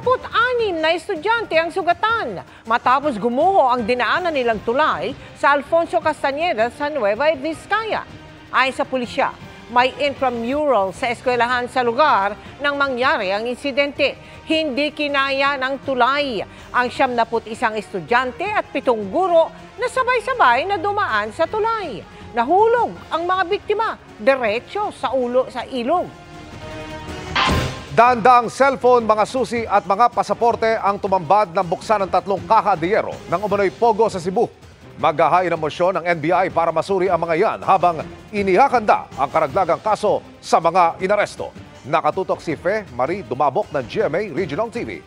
36 na estudyante ang sugatan matapos gumuho ang dinaanan nilang tulay sa Alfonso Castañeda sa Nueva Vizcaya. Ayon sa pulisya, may intramural sa eskwelahan sa lugar nang mangyari ang insidente. Hindi kinaya ng tulay ang 71 estudyante at 7 guro na sabay-sabay na dumaan sa tulay. Nahulog ang mga biktima diretso sa ilog. Daan-daang cellphone, mga susi at mga pasaporte ang tumambad ng buksan ng 3 kaha de yero ng umano'y pogo sa Cebu. Maghahain ng mosyon ng NBI para masuri ang mga yan habang inihakanda ang karagdagang kaso sa mga inaresto. Nakatutok si Fe Marie Dumabok ng GMA Regional TV.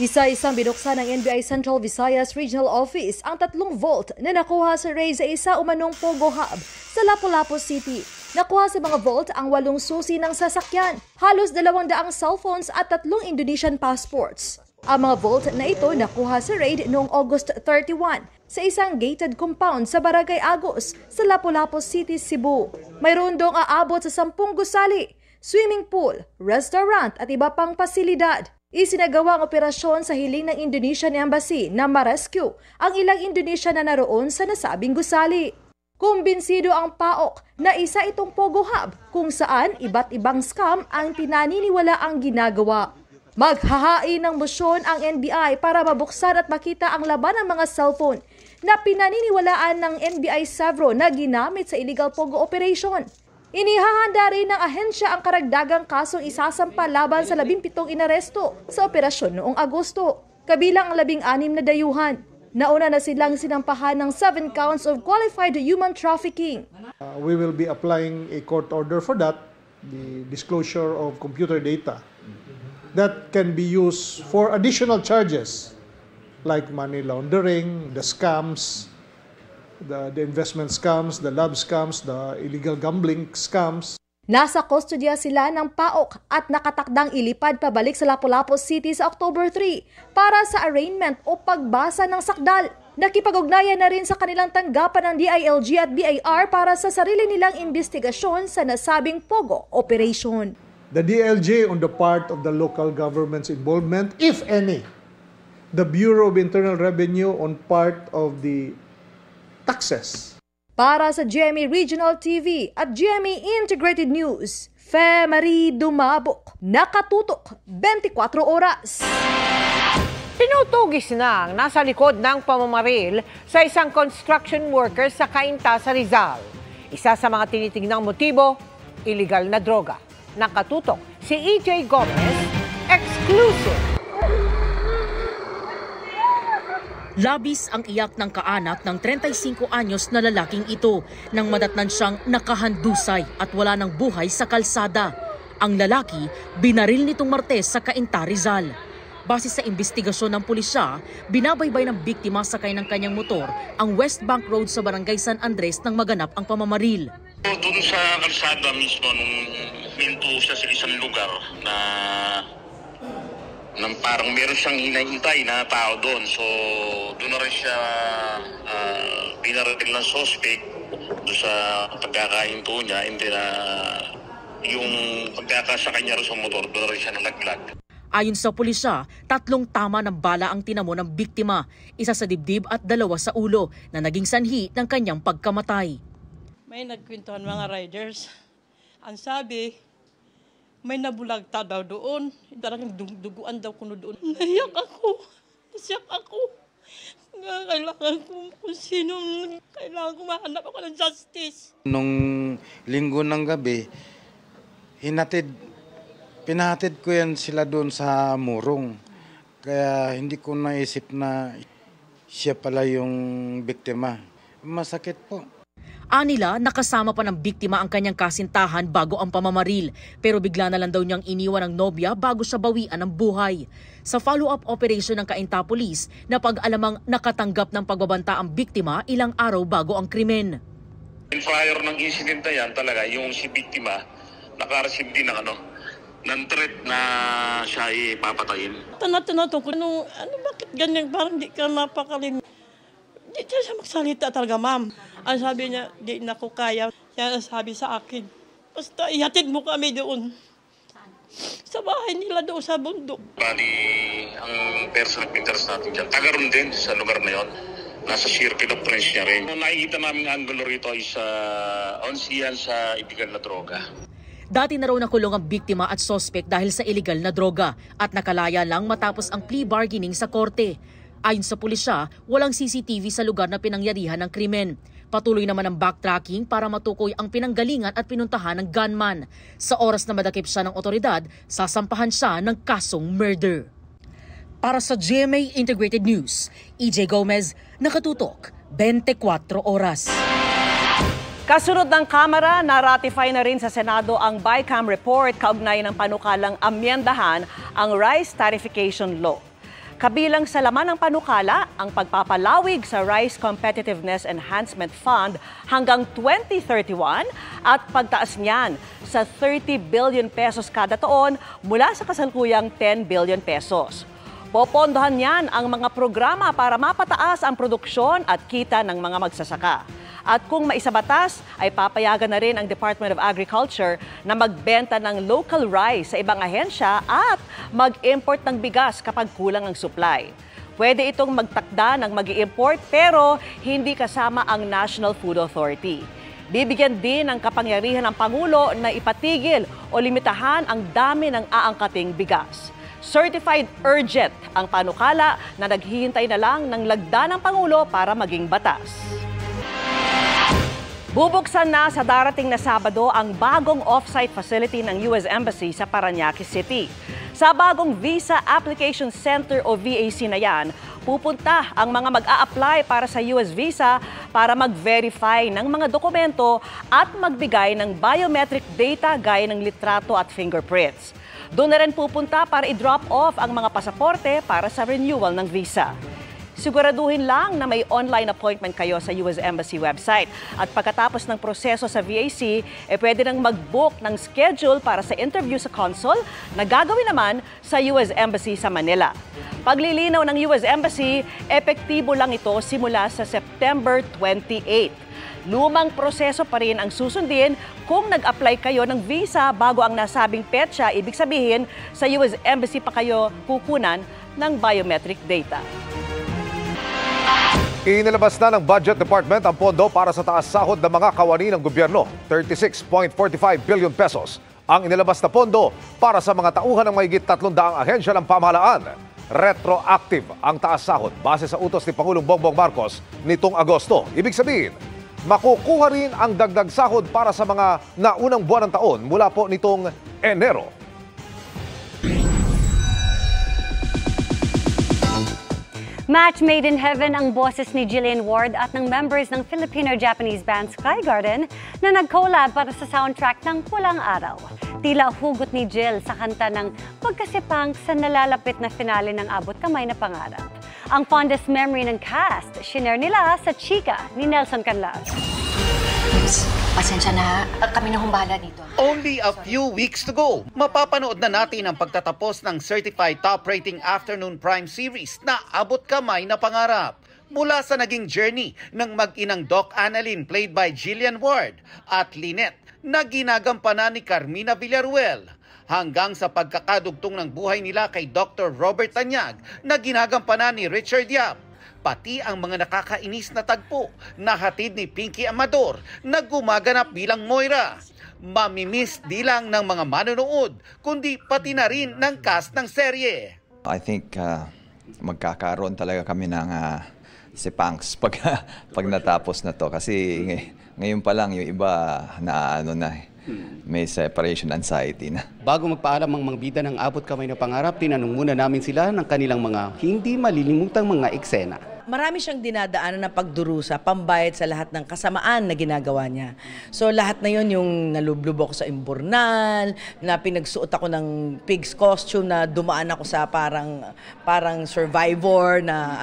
Isa-isang binuksan ng NBI Central Visayas Regional Office ang 3 volt na nakuha sa raid sa isa umanong Pogo Hub sa Lapu-Lapu City. Nakuha sa mga vault ang 8 susi ng sasakyan, halos 200 cellphones at 3 Indonesian passports. Ang mga vault na ito nakuha sa raid noong August 31 sa isang gated compound sa Barangay Agos sa Lapu-Lapu City, Cebu. Mayroon dong aabot sa 10 gusali, swimming pool, restaurant at iba pang pasilidad. Isinagawa ang operasyon sa hiling ng Indonesian Embassy na ma-rescue ang ilang Indonesian na naroon sa nasabing gusali. Kumbinsido ang PAOK na isa itong Pogo Hub kung saan iba't ibang scam ang pinaniniwala ang ginagawa. Maghahain ng mosyon ang NBI para mabuksan at makita ang laban ng mga cellphone na pinaniniwalaan ng NBI Savro na ginamit sa illegal Pogo operation. Inihahanda rin ng ahensya ang karagdagang kasong isasampa laban sa 17 inaresto sa operasyon noong Agosto, kabilang ang 16 na dayuhan. Nauna na silang sinampahan ng 7 counts of qualified human trafficking. We will be applying a court order for that, the disclosure of computer data that can be used for additional charges like money laundering, the scams, the investment scams, the love scams, the illegal gambling scams. Nasa kustodiya sila ng PAOK at nakatakdang ilipad pabalik sa Lapu-Lapu City sa October 3 para sa arraignment o pagbasa ng sakdal. Nakipag-ugnayan na rin sa kanilang tanggapan ng DILG at BIR para sa sarili nilang investigasyon sa nasabing Pogo operation. The DILG on the part of the local government's involvement, if any. The Bureau of Internal Revenue on part of the taxes. Para sa GMA Regional TV at GMA Integrated News, Fe Marie Dumabok, nakatutok 24 oras. Tinutugis na ang nasa likod ng pamamaril sa isang construction worker sa Cainta sa Rizal. Isa sa mga tinitignang motibo, illegal na droga. Nakatutok si EJ Gomez, exclusive. Labis ang iyak ng kaanak ng 35 anyos na lalaking ito nang madatnan siyang nakahandusay at wala ng buhay sa kalsada. Ang lalaki, binaril nitong Martes sa Cainta, Rizal. Base sa investigasyon ng pulisya, binabaybay ng biktima sakay ng kanyang motor ang West Bank Road sa Barangay San Andres nang maganap ang pamamaril. Doon sa kalsada mismo, nung minto siya sa isang lugar na parang meron siyang hinahintay na tao doon. So doon na rin siya binaril ng suspect doon sa pagkakahinto niya. Hindi na yung pagkakasakay niya rin sa motor, doon na rin siya nalaglag. Ayon sa pulisya, 3 tama ng bala ang tinamo ng biktima, isa sa dibdib at 2 sa ulo na naging sanhi ng kanyang pagkamatay. May nagkwentuhan mga riders. Ang sabi, may nabulagta daw doon. Talagang duguan daw kuno doon. Naiyak ako. Nasyak ako. Kailangan ko kung sino. Kailangan ko mahanap ako ng justice. Nung linggo ng gabi, pinahatid ko yan sila doon sa Murong. Kaya hindi ko naisip na siya pala yung biktima. Masakit po. Anila, nakasama pa ng biktima ang kanyang kasintahan bago ang pamamaril, pero bigla na lang daw niyang iniwan ang nobya bago siya bawian ng buhay. Sa follow-up operation ng Cainta Police, napag-alamang nakatanggap ng pagbabanta ang biktima ilang araw bago ang krimen. Prior ng incident na yan talaga, yung si biktima naka-receive din ng threat na siya ipapatayin. Tinatanong ko, bakit ganyan, parang di ka napakalim. Di siya magsalita talaga, ma'am. Ang sabi niya, di na ko kaya. Yan ang sabi sa akin. Basta ihatid mo kami doon. Sa bahay nila doon sa bundok. Bali, ang person of interest natin dyan, taga ron din sa lugar na yon. Nasa circle of friends niya rin. Ang nakikita namin angulo rito ay sa onsiyan sa illegal na droga. Dati na raw nakulong ang biktima at suspect dahil sa illegal na droga at nakalaya lang matapos ang plea bargaining sa korte. Ayon sa pulisya, walang CCTV sa lugar na pinangyarihan ng krimen. Patuloy naman ang backtracking para matukoy ang pinanggalingan at pinuntahan ng gunman. Sa oras na madakip siya ng otoridad, sasampahan siya ng kasong murder. Para sa GMA Integrated News, EJ Gomez, nakatutok, 24 oras. Kasunod ng Kamara, na-ratify na rin sa Senado ang BICAM report kaugnay ng panukalang amyendahan ang Rice Tarification Law. Kabilang sa laman ng panukala ang pagpapalawig sa Rice Competitiveness Enhancement Fund hanggang 2031 at pagtaas niyan sa 30 billion pesos kada taon mula sa kasalukuyang 10 billion pesos. Popondohan niyan ang mga programa para mapataas ang produksyon at kita ng mga magsasaka. At kung maisabatas, ay papayagan na rin ang Department of Agriculture na magbenta ng local rice sa ibang ahensya at mag-import ng bigas kapag kulang ang supply. Pwede itong magtakda ng mag-i-import pero hindi kasama ang National Food Authority. Bibigyan din ng kapangyarihan ng Pangulo na ipatigil o limitahan ang dami ng aangkating bigas. Certified urgent ang panukala na naghihintay na lang ng lagda ng Pangulo para maging batas. Bubuksan na sa darating na Sabado ang bagong off-site facility ng US Embassy sa Parañaque City. Sa bagong Visa Application Center o VAC na yan, pupunta ang mga mag-a-apply para sa US Visa para mag-verify ng mga dokumento at magbigay ng biometric data gaya ng litrato at fingerprints. Doon na rin pupunta para i-drop off ang mga pasaporte para sa renewal ng visa. Siguraduhin lang na may online appointment kayo sa US Embassy website. At pagkatapos ng proseso sa VAC, pwede nang mag-book ng schedule para sa interview sa consul na gagawin naman sa US Embassy sa Manila. Paglilinaw ng US Embassy, epektibo lang ito simula sa September 28. Lumang proseso pa rin ang susundin kung nag-apply kayo ng visa bago ang nasabing petsa, ibig sabihin sa US Embassy pa kayo kukunan ng biometric data. Inilabas na ng Budget Department ang pondo para sa taas sahod ng mga kawani ng gobyerno, 36.45 billion pesos. Ang inilabas na pondo para sa mga tauhan ng mahigit 300 ahensya ng pamahalaan. Retroactive ang taas sahod base sa utos ni Pangulong Bongbong Marcos nitong Agosto. Ibig sabihin, makukuha rin ang dagdag sahod para sa mga naunang buwan ng taon mula po nitong Enero. Match made in heaven ang boses ni Jillian Ward at ng members ng Filipino-Japanese band Sky Garden na nag-collab para sa soundtrack ng Pulang Araw. Tila hugot ni Jill sa kanta ng pagkasipang sa nalalapit na finale ng Abot Kamay na Pangarap. Ang fondest memory ng cast, shinare nila sa Chika ni Nelson Canlas. Pasensya na, kami na humbala dito. Only a few weeks to go. Mapapanood na natin ang pagtatapos ng Certified Top Rating Afternoon Prime Series na Abot Kamay na Pangarap. Mula sa naging journey ng mag-inang Doc Annalyn played by Jillian Ward at Lynette na ginagampanan ni Carmina Villaruel, hanggang sa pagkakadugtong ng buhay nila kay Dr. Robert Tanyag na ginagampanan ni Richard Yap. Pati ang mga nakakainis na tagpo na hatid ni Pinky Amador na gumaganap bilang Moira. Mamimiss di lang ng mga manonood, kundi pati na rin ng cast ng serye. I think magkakaroon talaga kami ng sipangs pag natapos na to. Kasi ngayon pa lang yung iba na may separation anxiety na. Bago magpaalam ang mga bida ng Abot Kamay na Pangarap, tinanong muna namin sila ng kanilang mga hindi malilimutang mga eksena. Marami siyang dinadaanan na pagdurusa, pambayad sa lahat ng kasamaan na ginagawa niya. So lahat na yun, yung nalublub ako sa imburnal, na pinagsuot ako ng pig's costume, na dumaan ako sa parang survivor na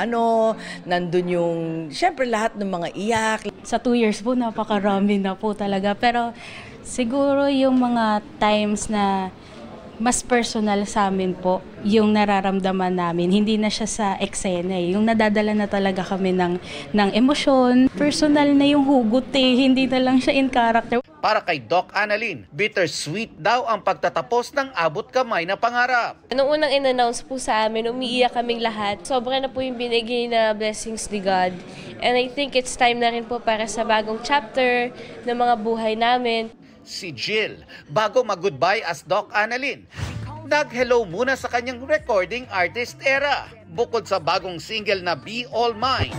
nandun yung, syempre lahat ng mga iyak. Sa 2 years po, napakarami na po talaga. Pero siguro yung mga times na mas personal sa amin po, yung nararamdaman namin, hindi na siya sa eksena yung nadadala na talaga kami ng emosyon. Personal na yung hugot hindi na lang siya in character. Para kay Doc Annalyn, bittersweet daw ang pagtatapos ng abot kamay na pangarap. Nung unang in-announce po sa amin, umiiyak kaming lahat. Sobra na po yung binigay na blessings ni God. And I think it's time na rin po para sa bagong chapter ng mga buhay namin. Si Jill, bago mag-goodbye as Doc Annalyn, nag-hello muna sa kanyang recording artist era. Bukod sa bagong single na Be All Mine,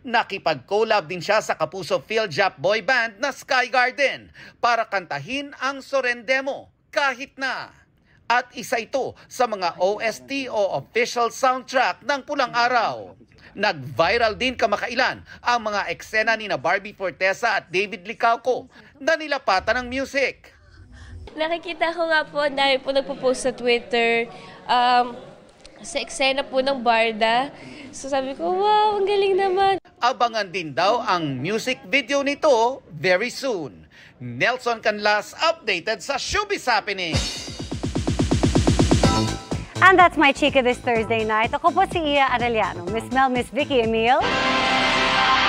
nakipag-collab din siya sa Kapuso Philjap boy band na Sky Garden para kantahin ang Sorendemo kahit na. At isa ito sa mga OST o official soundtrack ng Pulang Araw. Nag-viral din kamakailan ang mga eksena ni na Barbie Fortesa at David Licauco na nilapatan ng music. Nakikita ko nga po, dahil po nagpo-post sa Twitter, sa eksena po ng Barda. So sabi ko, wow, ang galing naman. Abangan din daw ang music video nito very soon. Nelson Canlas updated sa Showbiz Happening. And that's my chika this Thursday night. Ako po si Iya Arellano. Miss Mel, Miss Vicky Emil.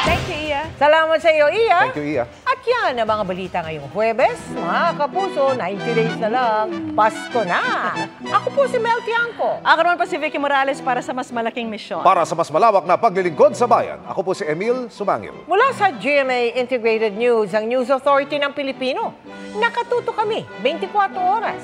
Thank you, Iya. Salamat sa iyo, Iya. Thank you, Iya. At yan ang mga balita ngayong Huwebes. Mga kapuso, 90 days na lang. Pasko na. Ako po si Mel Tiangco. Ako naman po si Vicky Morales para sa mas malaking misyon. Para sa mas malawak na paglilingkod sa bayan, ako po si Emil Sumangil. Mula sa GMA Integrated News, ang News Authority ng Pilipino. Nakatuto kami 24 oras.